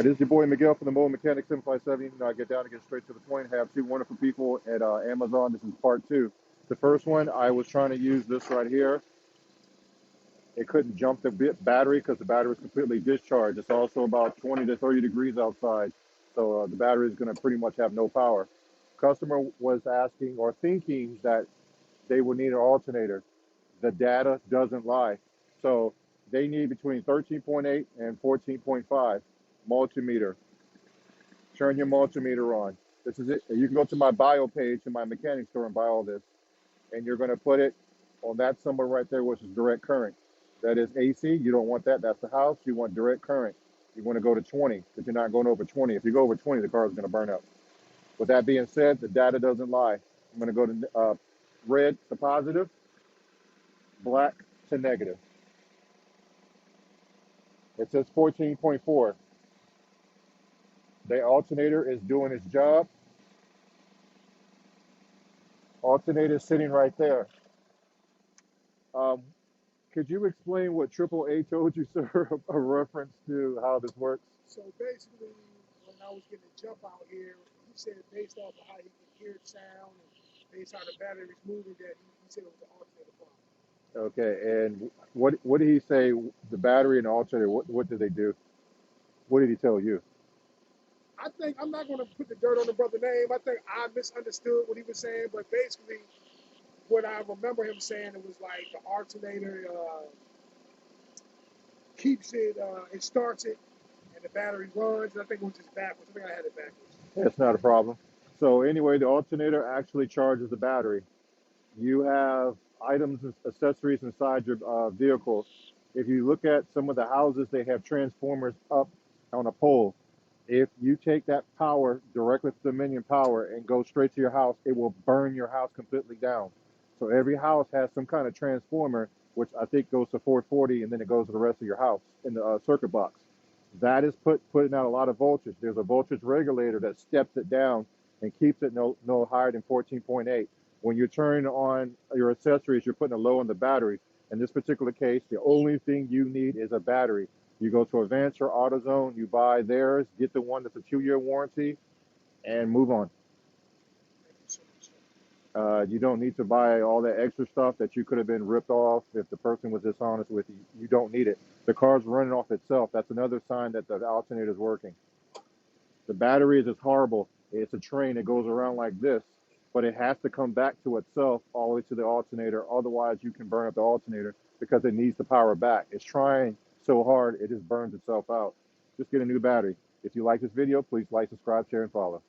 right, this is your boy Miguel from the Mobile Mechanic 757. You know, I get down and get straight to the point. I have two wonderful people at Amazon. This is part two. The first one, I was trying to use this right here. It couldn't jump the battery because the battery was completely discharged. It's also about 20 to 30 degrees outside, so the battery is going to pretty much have no power. Customer was asking or thinking that they would need an alternator. The data doesn't lie. So they need between 13.8 and 14.5 multimeter. Turn your multimeter on. This is it. You can go to my bio page in my mechanic store and buy all this. And you're going to put it on that symbol right there, which is direct current. That is AC. You don't want that. That's the house. You want direct current. You want to go to 20, but you're not going over 20. If you go over 20, the car is going to burn up. With that being said, the data doesn't lie. I'm going to go to red to positive, black to negative. It says 14.4. The alternator is doing its job. Alternator is sitting right there. Could you explain what AAA told you, sir, a reference to how this works? So basically, when I was getting the jump out here, he said based off of how he could hear the sound and based on how the battery was moving, that he said it was the alternator problem. Okay, and what did he say? The battery and the alternator, what did they do? What did he tell you? I think, I'm not going to put the dirt on the brother's name. I think I misunderstood what he was saying, but basically, what I remember him saying, it was like the alternator keeps it, it starts it, and the battery runs. And I think it was just backwards. I think I had it backwards. That's not a problem. So anyway, the alternator actually charges the battery. You have items and accessories inside your vehicle. If you look at some of the houses, they have transformers up on a pole. If you take that power directly to Dominion Power and go straight to your house, it will burn your house completely down. So every house has some kind of transformer, which I think goes to 440, and then it goes to the rest of your house in the circuit box. That is putting out a lot of voltage. There's a voltage regulator that steps it down and keeps it no higher than 14.8. When you turn on your accessories, you're putting a low on the battery. In this particular case, the only thing you need is a battery. You go to Advance or AutoZone, you buy theirs, get the one that's a 2-year warranty, and move on. You don't need to buy all that extra stuff that you could have been ripped off if the person was dishonest with you. You don't need it. The car's running off itself. That's another sign that the alternator is working. The battery is just horrible. It's a train that goes around like this, but it has to come back to itself all the way to the alternator. Otherwise, you can burn up the alternator because it needs the power back. It's trying so hard, it just burns itself out. Just get a new battery. If you like this video, please like, subscribe, share, and follow.